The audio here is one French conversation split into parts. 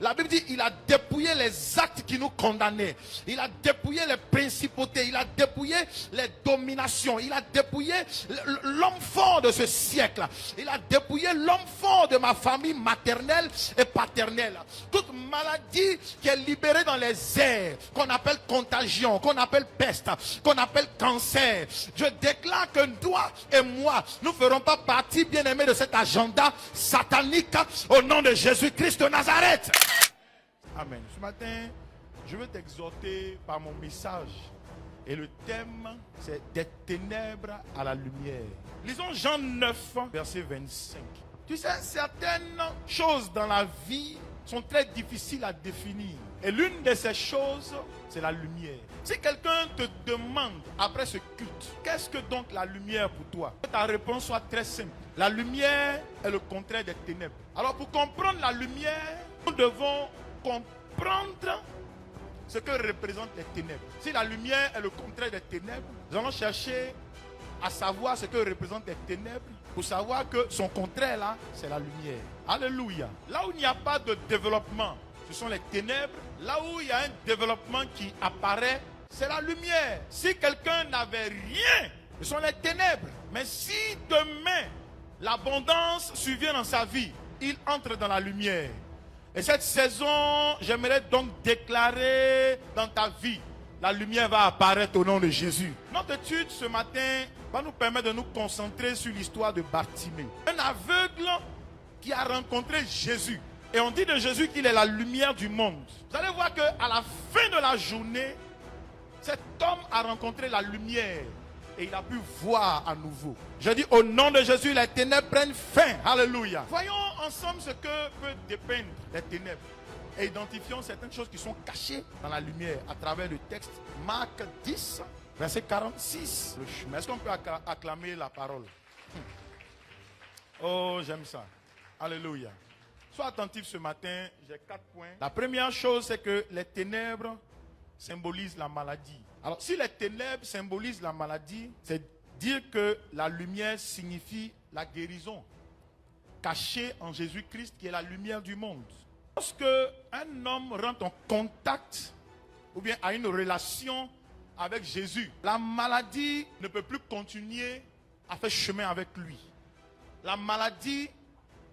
La Bible dit il a dépouillé les actes qui nous condamnaient. Il a dépouillé les principautés. Il a dépouillé les dominations. Il a dépouillé l'homme fort de ce siècle. Il a dépouillé l'homme fort de ma famille maternelle et paternelle. Toute maladie qui est libérée dans les airs, qu'on appelle contagion, qu'on appelle peste, qu'on appelle cancer. Je déclare que toi et moi, nous ne ferons pas partie, bien-aimés, de cet agenda satanique au nom de Jésus-Christ de Nazareth. Amen. Ce matin, je veux t'exhorter par mon message. Et le thème, c'est des ténèbres à la lumière. Lisons Jean 9, verset 25. Tu sais, certaines choses dans la vie sont très difficiles à définir. Et l'une de ces choses, c'est la lumière. Si quelqu'un te demande après ce culte, qu'est-ce que donc la lumière pour toi? Que ta réponse soit très simple. La lumière est le contraire des ténèbres. Alors pour comprendre la lumière, nous devons comprendre ce que représentent les ténèbres. Si la lumière est le contraire des ténèbres, nous allons chercher à savoir ce que représentent les ténèbres pour savoir que son contraire là, c'est la lumière. Alléluia. Là où il n'y a pas de développement, ce sont les ténèbres. Là où il y a un développement qui apparaît, c'est la lumière. Si quelqu'un n'avait rien, ce sont les ténèbres. Mais si demain, l'abondance survient dans sa vie, il entre dans la lumière. Et cette saison, j'aimerais donc déclarer dans ta vie, la lumière va apparaître au nom de Jésus. Notre étude ce matin va nous permettre de nous concentrer sur l'histoire de Bartimée. Un aveugle qui a rencontré Jésus. Et on dit de Jésus qu'il est la lumière du monde. Vous allez voir qu'à la fin de la journée, cet homme a rencontré la lumière. Et il a pu voir à nouveau. Je dis au nom de Jésus, les ténèbres prennent fin. Alléluia. Voyons ensemble ce que peut dépeindre les ténèbres. Et identifions certaines choses qui sont cachées dans la lumière à travers le texte Marc 10, verset 46. Est-ce qu'on peut acclamer la parole? Oh, j'aime ça. Alléluia. Sois attentif ce matin, j'ai 4 points. La première chose, c'est que les ténèbres symbolisent la maladie. Alors, si les ténèbres symbolisent la maladie, c'est dire que la lumière signifie la guérison, cachée en Jésus-Christ qui est la lumière du monde. Lorsque un homme rentre en contact ou bien a une relation avec Jésus, la maladie ne peut plus continuer à faire chemin avec lui. La maladie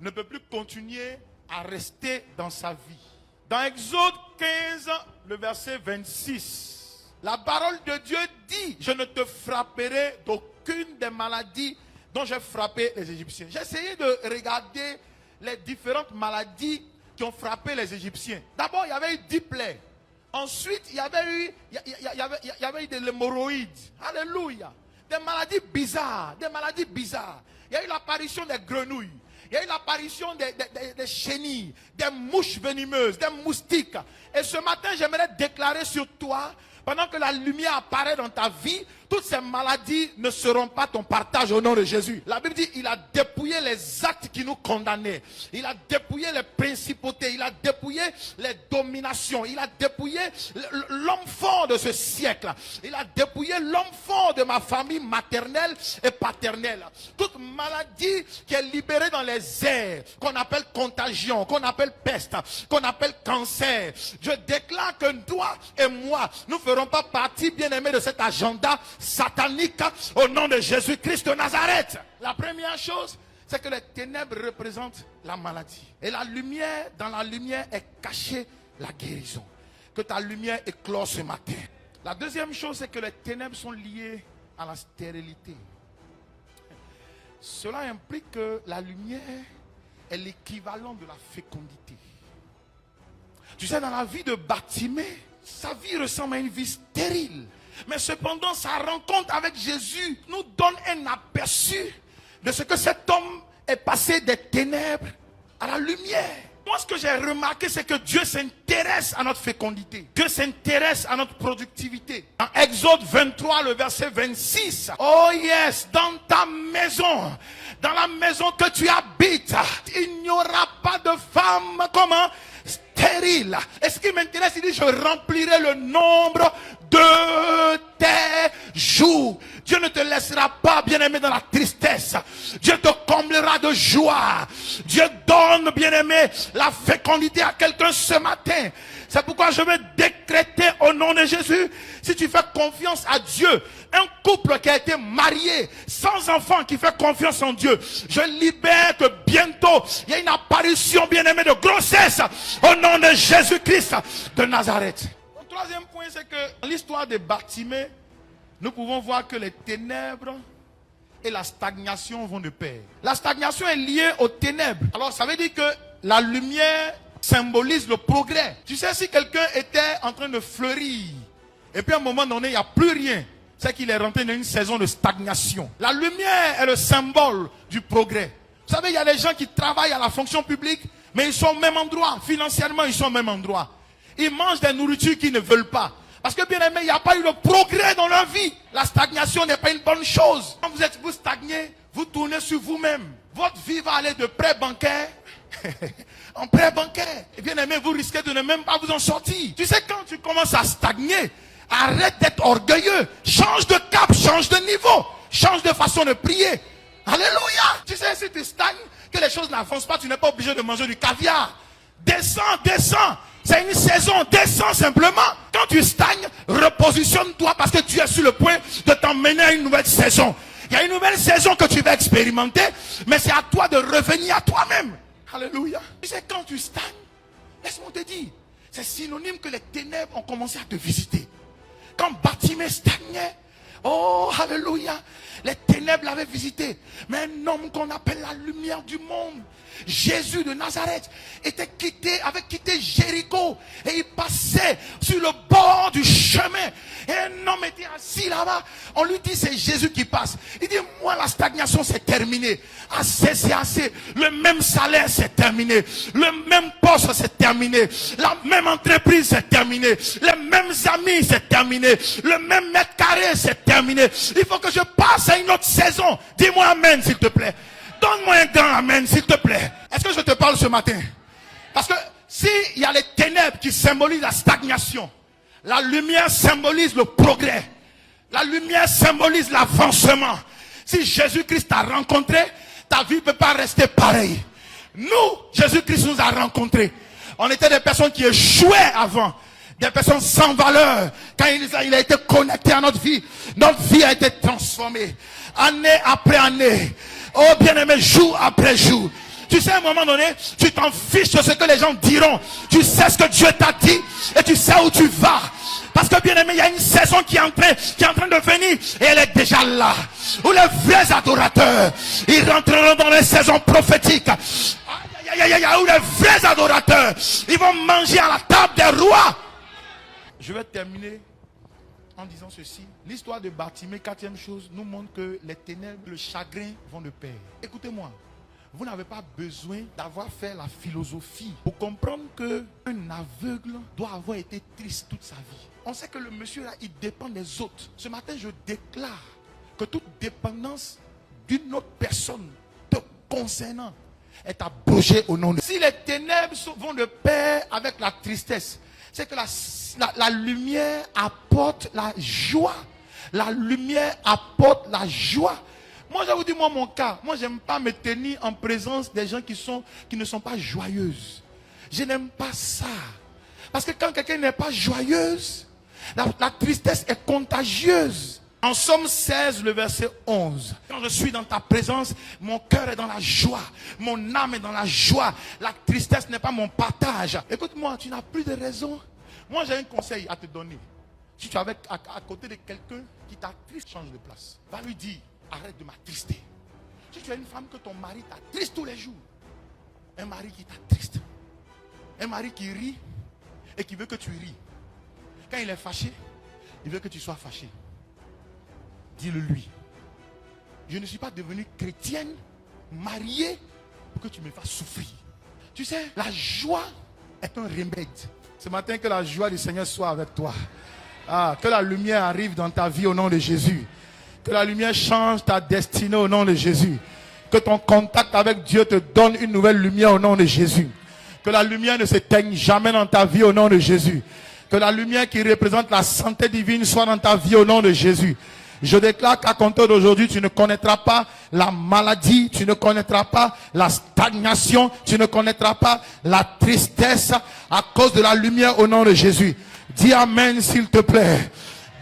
ne peut plus continuer à rester dans sa vie. Dans Exode 15, le verset 26, la parole de Dieu dit: je ne te frapperai d'aucune des maladies dont j'ai frappé les Égyptiens. J'ai essayé de regarder les différentes maladies qui ont frappé les Égyptiens. D'abord, il y avait eu 10 plaies. Ensuite, il y avait eu de l'hémorroïde. Alléluia. Des maladies bizarres. Des maladies bizarres. Il y a eu l'apparition des grenouilles. Il y a eu l'apparition des chenilles, des mouches venimeuses, des moustiques. Et ce matin, j'aimerais déclarer sur toi, pendant que la lumière apparaît dans ta vie, toutes ces maladies ne seront pas ton partage au nom de Jésus. La Bible dit il a dépouillé les actes qui nous condamnaient. Il a dépouillé les principautés. Il a dépouillé les dominations. Il a dépouillé l'homme fort de ce siècle. Il a dépouillé l'homme fort de ma famille maternelle et paternelle. Toute maladie qui est libérée dans les airs, qu'on appelle contagion, qu'on appelle peste, qu'on appelle cancer. Je déclare que toi et moi, nous ne ferons pas partie, bien-aimés, de cet agenda satanique au nom de Jésus-Christ de Nazareth. La première chose, c'est que les ténèbres représentent la maladie. Et la lumière, dans la lumière est cachée la guérison. Que ta lumière éclose ce matin. La deuxième chose, c'est que les ténèbres sont liées à la stérilité. Cela implique que la lumière est l'équivalent de la fécondité. Tu sais, dans la vie de Bartimée, sa vie ressemble à une vie stérile. Mais cependant, sa rencontre avec Jésus nous donne un aperçu de ce que cet homme est passé des ténèbres à la lumière. Moi, ce que j'ai remarqué, c'est que Dieu s'intéresse à notre fécondité. Dieu s'intéresse à notre productivité. En Exode 23, le verset 26. Oh yes, dans ta maison, dans la maison que tu habites, il n'y aura pas de femme, comment? Stérile. Et ce qui m'intéresse, il dit, je remplirai le nombre de tes jours. Dieu ne te laissera pas, bien-aimé, dans la tristesse. Dieu te comblera de joie. Dieu donne, bien-aimé, la fécondité à quelqu'un ce matin. C'est pourquoi je veux décréter au nom de Jésus, si tu fais confiance à Dieu, un couple qui a été marié, sans enfant, qui fait confiance en Dieu, je libère que bientôt, il y a une apparition, bien-aimée, de grossesse, au nom de Jésus-Christ de Nazareth. Le troisième point, c'est que dans l'histoire de Bartimée, nous pouvons voir que les ténèbres et la stagnation vont de pair. La stagnation est liée aux ténèbres. Alors ça veut dire que la lumière symbolise le progrès. Tu sais, si quelqu'un était en train de fleurir, et puis à un moment donné, il n'y a plus rien, c'est qu'il est rentré dans une saison de stagnation. La lumière est le symbole du progrès. Vous savez, il y a des gens qui travaillent à la fonction publique, mais ils sont au même endroit. Financièrement, ils sont au même endroit. Ils mangent des nourritures qu'ils ne veulent pas. Parce que bien aimé, il n'y a pas eu de progrès dans leur vie. La stagnation n'est pas une bonne chose. Quand vous stagnez, vous tournez sur vous-même. Votre vie va aller de prêt bancaire en prêt bancaire. Et bien aimé, vous risquez de ne même pas vous en sortir. Tu sais, quand tu commences à stagner, arrête d'être orgueilleux. Change de cap, change de niveau. Change de façon de prier. Alléluia. Tu sais, si tu stagnes, que les choses n'avancent pas, tu n'es pas obligé de manger du caviar. Descends, descends. C'est une saison, descends simplement. Quand tu stagnes, repositionne-toi parce que tu es sur le point de t'emmener à une nouvelle saison. Il y a une nouvelle saison que tu vas expérimenter, mais c'est à toi de revenir à toi-même. Alléluia. Tu sais, quand tu stagnes, laisse-moi te dire, c'est synonyme que les ténèbres ont commencé à te visiter. Quand Bartimée stagnait, oh, alléluia, les ténèbres l'avaient visité. Mais un homme qu'on appelle la lumière du monde, Jésus de Nazareth, avait quitté Jéricho et il passait sur le bord du chemin. Et un homme était assis là-bas. On lui dit, c'est Jésus qui passe. Il dit, moi la stagnation c'est terminé. Assez, c'est assez. Le même salaire c'est terminé. Le même poste c'est terminé. La même entreprise c'est terminé. Les mêmes amis c'est terminé. Le même mètre carré c'est terminé. Il faut que je passe à une autre saison. Dis-moi amen s'il te plaît. Donne-moi un grand amen, s'il te plaît. Est-ce que je te parle ce matin? Parce que s'il y a les ténèbres qui symbolisent la stagnation, la lumière symbolise le progrès. La lumière symbolise l'avancement. Si Jésus-Christ t'a rencontré, ta vie ne peut pas rester pareille. Nous, Jésus-Christ nous a rencontrés. On était des personnes qui échouaient avant. Des personnes sans valeur. Quand il a été connecté à notre vie a été transformée. Année après année. Oh bien-aimé, jour après jour. Tu sais, à un moment donné, tu t'en fiches de ce que les gens diront. Tu sais ce que Dieu t'a dit et tu sais où tu vas. Parce que bien-aimé, il y a une saison qui est en train de venir et elle est déjà là. Où les vrais adorateurs, ils rentreront dans les saisons prophétiques. Où les vrais adorateurs, ils vont manger à la table des rois. Je vais terminer en disant ceci. L'histoire de Bartimée, quatrième chose, nous montre que les ténèbres, le chagrin vont de pair. Écoutez-moi, vous n'avez pas besoin d'avoir fait la philosophie pour comprendre qu'un aveugle doit avoir été triste toute sa vie. On sait que le monsieur là, il dépend des autres. Ce matin, je déclare que toute dépendance d'une autre personne te concernant est abrogée au nom de... Si les ténèbres vont de pair avec la tristesse, c'est que la lumière apporte la joie. La lumière apporte la joie. Moi, je vous dis, moi, mon cas, moi, j'aime pas me tenir en présence des gens qui ne sont pas joyeuses. Je n'aime pas ça. Parce que quand quelqu'un n'est pas joyeuse, la tristesse est contagieuse. En Somme 16, le verset 11. Quand je suis dans ta présence, mon cœur est dans la joie. Mon âme est dans la joie. La tristesse n'est pas mon partage. Écoute-moi, tu n'as plus de raison. Moi, j'ai un conseil à te donner. Si tu es à côté de quelqu'un qui t'attriste, change de place. Va lui dire, arrête de m'attrister. Si tu es une femme que ton mari t'attriste tous les jours, un mari qui t'attriste, un mari qui rit et qui veut que tu ris. Quand il est fâché, il veut que tu sois fâché. Dis-le lui. Je ne suis pas devenue chrétienne, mariée, pour que tu me fasses souffrir. Tu sais, la joie est un remède. Ce matin, que la joie du Seigneur soit avec toi. Que la lumière arrive dans ta vie au nom de Jésus. Que la lumière change ta destinée au nom de Jésus. Que ton contact avec Dieu te donne une nouvelle lumière au nom de Jésus. Que la lumière ne s'éteigne jamais dans ta vie au nom de Jésus. Que la lumière qui représente la santé divine soit dans ta vie au nom de Jésus. Je déclare qu'à compter d'aujourd'hui, tu ne connaîtras pas la maladie, tu ne connaîtras pas la stagnation, tu ne connaîtras pas la tristesse à cause de la lumière au nom de Jésus. Dis Amen s'il te plaît.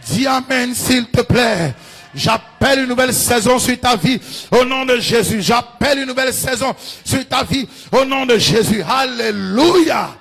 Dis Amen s'il te plaît. J'appelle une nouvelle saison sur ta vie au nom de Jésus. J'appelle une nouvelle saison sur ta vie au nom de Jésus. Alléluia.